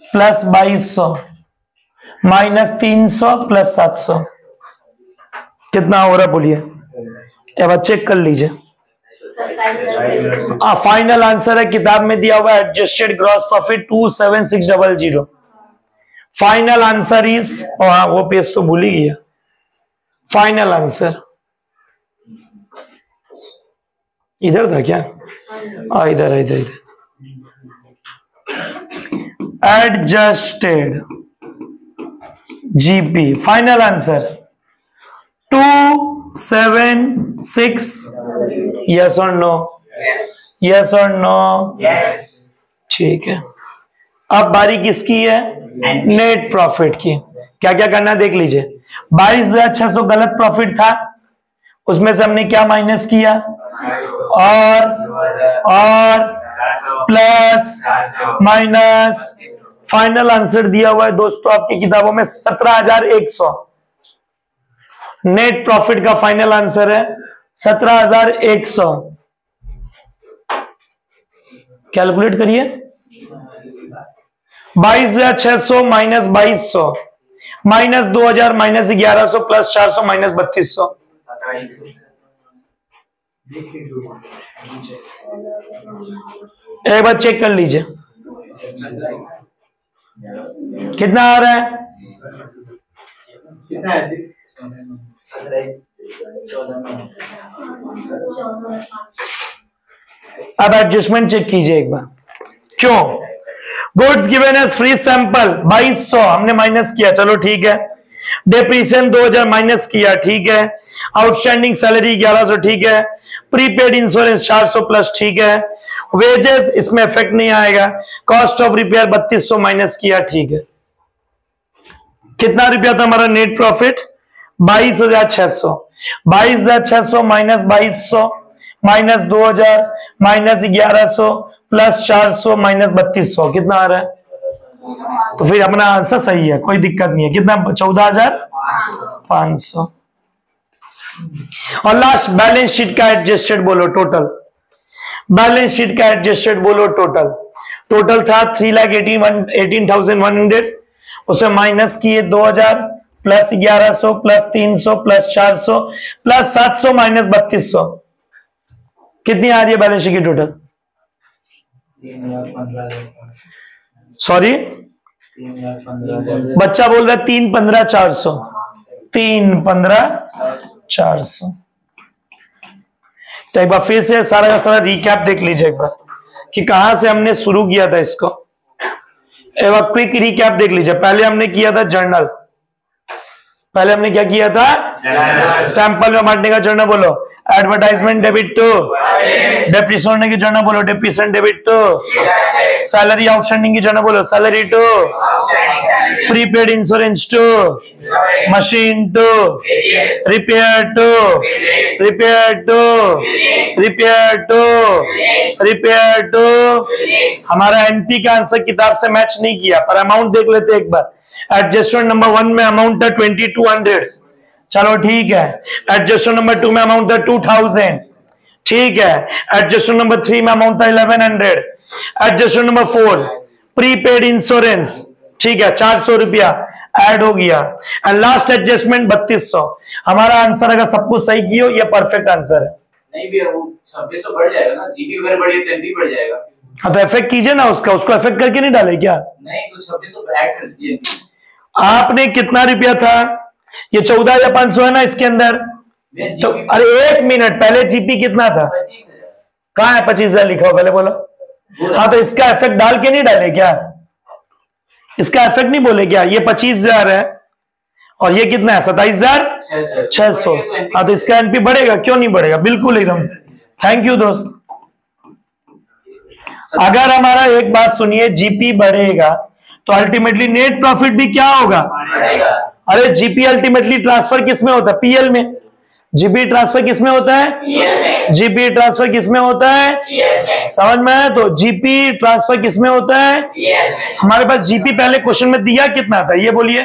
[SPEAKER 1] प्लस 2200 माइनस 300 प्लस 700 कितना हो रहा है बोलिए, एक बार चेक कर लीजिए। फाइनल आंसर है किताब में दिया हुआ adjusted gross profit 27600। Final answer is, वो पेज तो भूल ही गया। फाइनल आंसर इधर था क्या, इधर इधर इधर। Adjusted GP final answer 276। Yes और नो, यस और नो, ठीक है। अब बारी किसकी है, नेट प्रॉफिट की। क्या क्या करना देख लीजिए। 22,600 गलत प्रॉफिट था, उसमें से हमने क्या माइनस किया, और प्लस माइनस। फाइनल आंसर दिया हुआ है दोस्तों आपकी किताबों में 17,100। नेट प्रॉफिट का फाइनल आंसर है 17,100। कैलकुलेट करिए। 22,600 minus 2200 minus 2,000 minus 1100 plus 400 minus 3200। एक बार चेक कर लीजिए कितना आ रहा है। अब एडजस्टमेंट चेक कीजिए एक बार। क्यों, goods given as free sample 2200 हमने माइनस किया, चलो ठीक है। डेप्रीशिएशन 2000 माइनस किया, ठीक है। आउटस्टैंडिंग सैलरी 1100, ठीक है। प्रीपेड इंश्योरेंस 400 प्लस, ठीक है। वेजेस इसमें इफेक्ट नहीं आएगा। कॉस्ट ऑफ रिपेयर 3200 माइनस किया, ठीक है। कितना रुपया था हमारा net profit, 22,600। 22,600 minus 2200 minus 2000 minus 1100 plus 400 minus 3200 कितना आ रहा है। तो फिर अपना आंसर सही है, कोई दिक्कत नहीं है। कितना, 14,500। और लास्ट बैलेंस शीट का एडजस्टेड बोलो टोटल। बैलेंस शीट का एडजस्टेड बोलो टोटल। टोटल था 3,18,100, उसमें माइनस किए 2000 plus 1100 plus 300 plus 400 plus 700 minus 3200। कितनी आ रही है बैलेंस शीट की टोटल, सॉरी बच्चा बोल रहा है 3,15,400। 3,15,400। तो एक बार फिर से सारा का सारा रिकैप देख लीजिए एक बार कि कहां से हमने शुरू किया था इसको। एक बार क्विक रिकैप देख लीजिए। पहले हमने किया था जर्नल, पहले हमने क्या किया था, सैंपल में बांटने का जर्नल बोलो। एडवर्टाइजमेंट डेबिट टू, डेप्रिसिएशन की जर्नल बोलो, depreciation debit to. Salary outstanding की जर्नल बोलो, salary to. Prepaid insurance to, machine to, repair to, repair to, repair to, repair to. हमारा एनपी का आंसर किताब से मैच नहीं किया, पर अमाउंट देख लेते एक बार। एडजस्टमेंट नंबर 1 में अमाउंट था 2200, चलो ठीक है। एडजस्टमेंट नंबर 2 में अमाउंट था 2000, ठीक है। एडजस्टमेंट नंबर 3 में अमाउंट था 1100। एडजस्टमेंट नंबर 4 प्रीपेड इंश्योरेंस, ठीक है, 400 रुपया ऐड हो गया। And last adjustment 3200। हमारा आंसर अगर सब कुछ सही किया, ये परफेक्ट आंसर है।
[SPEAKER 3] नहीं भी वो 2600 बढ़ जाएगा ना, जीबी वगैरह बढ़ी तो एमबी बढ़ जाएगा।
[SPEAKER 1] हाँ तो इफेक्ट कीजिए ना उसका, उसको इफेक्ट करके नहीं डाले क्या?
[SPEAKER 3] नहीं तो 2600 ऐड कर दीजिए।
[SPEAKER 1] आपने कितना रुपया था, ये 14,500 है ना इसके अंदर। तो अरे एक मिनट, पहले जीपी कितना था,
[SPEAKER 3] 25,000
[SPEAKER 1] कहाँ है 25,000 लिखा हो, पहले बोलो। हाँ तो इसका इफेक्ट डाल के नहीं डाले क्या, इसका इफेक्ट नहीं बोले क्या? ये 25,000 है और ये कितना है 27,600। हाँ तो इसका एनपी बढ़ेगा, क्यों नहीं बढ़ेगा, बिल्कुल एकदम। थैंक यू दोस्त। अगर हमारा एक बात सुनिए, जीपी बढ़ेगा तो अल्टीमेटली नेट प्रॉफिट भी क्या होगा, अरे जीपी अल्टीमेटली ट्रांसफर किसमें होता है? पीएल में। जीपी ट्रांसफर किसमें होता है? जीपी ट्रांसफर किसमें होता है? समझ में आया? तो जीपी ट्रांसफर किसमें होता है? हमारे पास जीपी पहले क्वेश्चन में दिया कितना था, ये बोलिए।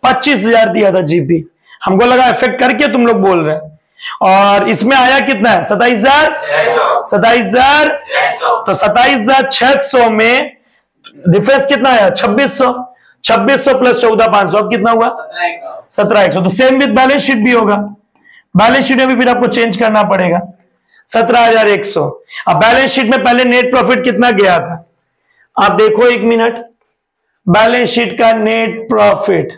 [SPEAKER 1] 25,000 दिया था जीपी। हमको लगा इफेक्ट करके तुम लोग बोल रहे हैं, और इसमें आया कितना है? 27,000। तो 27,600 में डिफरेंस कितना आया? 2600। 2600 प्लस 14,500 अब कितना हुआ? 17,100। तो सेम विद बैलेंस शीट भी होगा। बैलेंस शीट में भी फिर आपको चेंज करना पड़ेगा। 17,100। अब बैलेंस शीट में पहले नेट प्रॉफिट कितना गया था? आप देखो 1 मिनट, बैलेंस शीट का नेट प्रॉफिट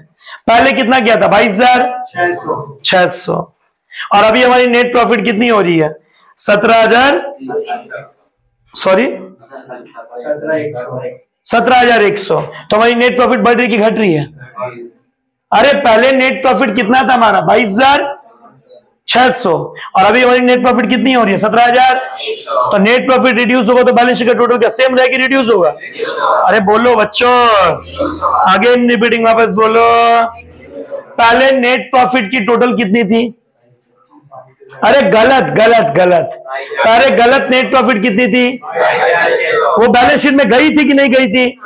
[SPEAKER 1] पहले कितना गया था? 22,600। और अभी हमारी नेट प्रॉफिट कितनी हो रही है? 17,100। तो हमारी नेट प्रॉफिट बढ़ रही कि घट रही है? अरे पहले नेट प्रॉफिट कितना था हमारा? 22,600। और अभी हमारी नेट प्रॉफिट कितनी हो रही है? 17,000। तो नेट प्रॉफिट रिड्यूस होगा तो बैलेंस शीट का टोटल क्या सेम रहेगा कि रिड्यूस होगा? अरे बोलो बच्चों, अगेन रिपीटिंग, वापस बोलो। पहले नेट प्रॉफिट की टोटल कितनी थी? अरे गलत गलत गलत, अरे गलत। नेट प्रॉफिट कितनी थी? वो बैलेंस शीट में गई थी कि नहीं गई थी?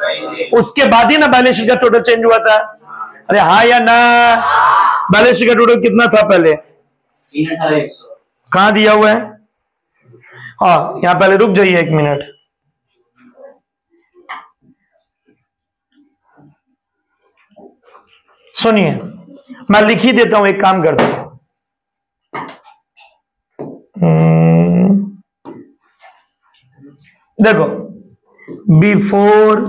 [SPEAKER 1] उसके बाद ही ना बैलेंस शीट का टोटल चेंज हुआ था। अरे हाँ या ना? बैलेंस शीट का टोटल कितना था पहले?
[SPEAKER 3] 3,100।
[SPEAKER 1] कहां दिया हुआ है? हाँ, यहां पहले रुक जाइए 1 मिनट। सुनिए, मैं लिख ही देता हूं, एक काम करता हूं। देखो, बिफोर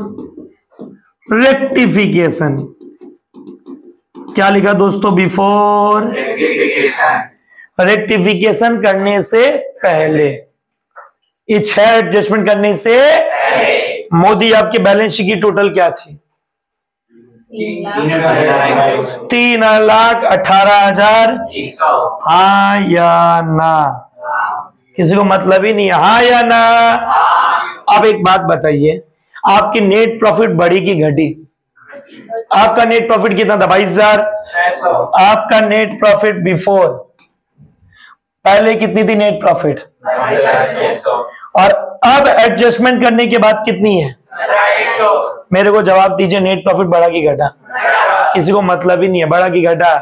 [SPEAKER 1] रेक्टिफिकेशन क्या लिखा दोस्तों? बिफोर रेक्टिफिकेशन करने से पहले, ये 6 एडजस्टमेंट करने से मोदी आपके बैलेंस शीट की टोटल क्या थी? 3,18,000। हाँ या ना? किसी को मतलब ही नहीं है, हाँ या ना? अब एक बात बताइए, आपकी नेट प्रॉफिट बढ़ी कि घटी? आपका नेट प्रॉफिट कितना था? 22,000। आपका नेट प्रॉफिट बिफोर पहले कितनी थी नेट प्रॉफिट? और अब एडजस्टमेंट करने के बाद कितनी है? मेरे को जवाब दीजिए, नेट प्रॉफिट बढ़ा कि घटा? किसी को मतलब ही नहीं है, बढ़ा कि घटा?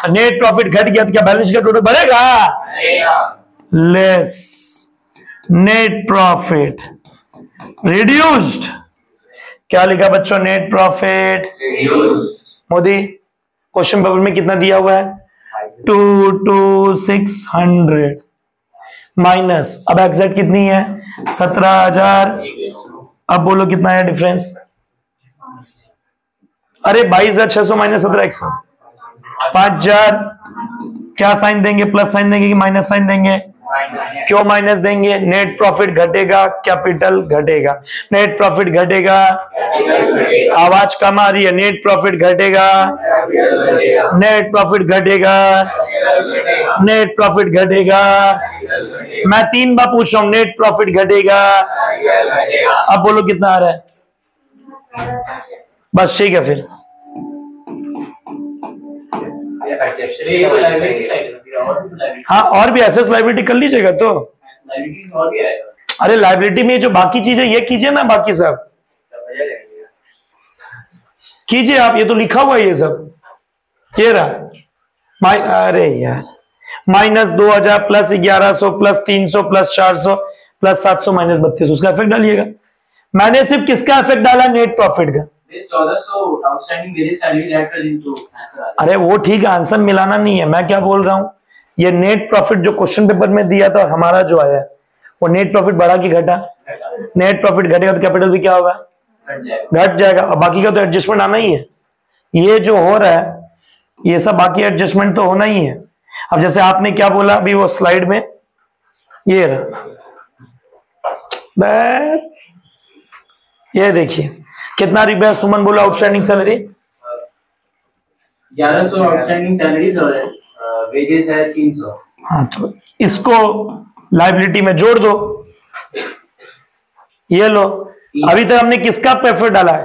[SPEAKER 1] तो नेट प्रॉफिट घट गया तो क्या बैलेंस का टोटल बढ़ेगा? Less net profit reduced. क्या लिखा बच्चों? Net profit Modi question paper में कितना दिया हुआ है? 2,600 माइनस, अब एग्जैक्ट कितनी है? 17,000। अब बोलो कितना है डिफरेंस? अरे 22,600 माइनस 17,100, 5,000। क्या साइन देंगे? प्लस साइन देंगे कि माइनस साइन देंगे? क्यों माइनस देंगे? नेट प्रॉफिट घटेगा, कैपिटल घटेगा। नेट प्रॉफिट घटेगा, आवाज कम आ रही है। नेट प्रॉफिट घटेगा, नेट प्रॉफिट घटेगा, नेट प्रॉफिट घटेगा। मैं 3 बार पूछ रहा हूं, नेट प्रॉफिट घटेगा। अब बोलो कितना आ रहा है? बस ठीक है फिर। हाँ, और भी एसेट्स लायबिलिटी कर लीजिएगा तो। अरे लायबिलिटी में जो बाकी चीजें ये कीजिए ना, बाकी सब कीजिए आप। ये तो लिखा हुआ है ये सब, ये रहा। अरे यार, minus 2,000 plus 1,100 plus 300 plus 400 plus 700 minus 3200, उसका इफेक्ट डालिएगा। मैंने सिर्फ किसका इफेक्ट डाला? नेट प्रॉफिट का।
[SPEAKER 3] 1,400 आउटस्टैंडिंग वेरियस सैलरीज ऐड कर दी तो आंसर आ जाएगा।
[SPEAKER 1] अरे वो ठीक है, आंसर मिलाना नहीं है। मैं क्या बोल रहा हूं, ये नेट प्रॉफिट जो क्वेश्चन पेपर में दिया था और हमारा जो आया, वो नेट प्रॉफिट बढ़ा कि घटा? नेट प्रॉफिट घटेगा तो कैपिटल भी क्या होगा? घट जाएगा। और बाकी का तो एडजस्टमेंट आना ही है। ये जो हो रहा है ये सब बाकी एडजस्टमेंट तो होना ही है। अब जैसे आपने क्या बोला अभी वो स्लाइड में, ये रहा, ये देखिए कितना रुपया सुमन बोला आउटस्टैंडिंग सैलरी?
[SPEAKER 3] 1,100 आउटस्टैंडिंग सैलरीज और वेजेस है 300।
[SPEAKER 1] हाँ, तो इसको लायबिलिटी में जोड़ दो। ये लो, अभी तक हमने किसका प्रेफर डाला है?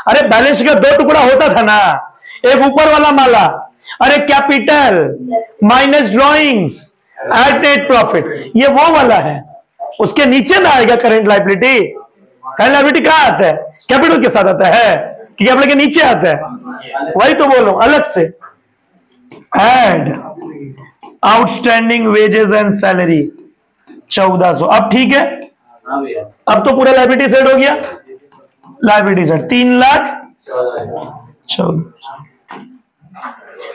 [SPEAKER 1] अरे बैलेंस का 2 टुकड़ा होता था ना, एक ऊपर वाला माला, अरे capital minus drawings at net profit, ये वो वाला है, उसके नीचे ना आएगा करंट लायबिलिटी। करंट लायबिलिटी कहां आता है? कैपिटल के साथ आता है कि कैपिटल के नीचे आता है? वही तो बोल रहा हूं, अलग से। Add outstanding wages and salary 1400। अब ठीक है,
[SPEAKER 3] हाँ भैया।
[SPEAKER 1] अब तो पूरा लायबिलिटी सेट हो गया। Liability set 3,14,000।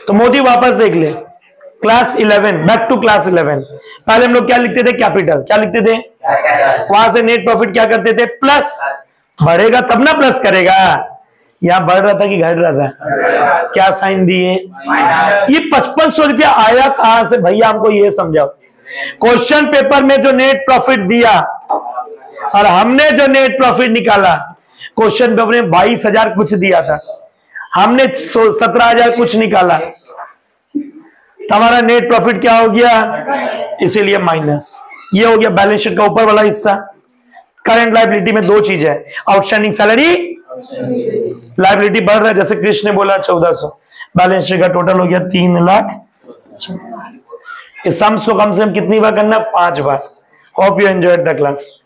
[SPEAKER 1] तो मोदी वापस देख ले, क्लास 11, बैक टू क्लास 11। पहले हम लोग क्या लिखते थे? कैपिटल। क्या लिखते थे? वहां से नेट प्रॉफिट क्या करते थे? प्लस। बढ़ेगा तब ना प्लस करेगा। यहां बढ़ रहा था कि घट रहा था? क्या साइन दिए? ये 5500 रुपया आया कहां से भैया? हमको ये समझाओ। क्वेश्चन पेपर में जो नेट प्रॉफिट दिया और हमने जो नेट प्रॉफिट निकाला, क्वेश्चन पेपर में 22,000 कुछ दिया था, हमने 17,000 कुछ निकाला, हमारा नेट प्रॉफिट क्या हो गया? इसीलिए माइनस। ये हो गया बैलेंस शीट का ऊपर वाला हिस्सा। करंट लायबिलिटी में दो चीज है, आउटस्टैंडिंग सैलरी, लायबिलिटी बढ़ रहा है, जैसे कृष्ण ने बोला 1400। बैलेंस शीट का टोटल हो गया 3,00,000। इस सम्स को कम से कम कितनी बार करना? 5 बार। Hope you enjoyed the class.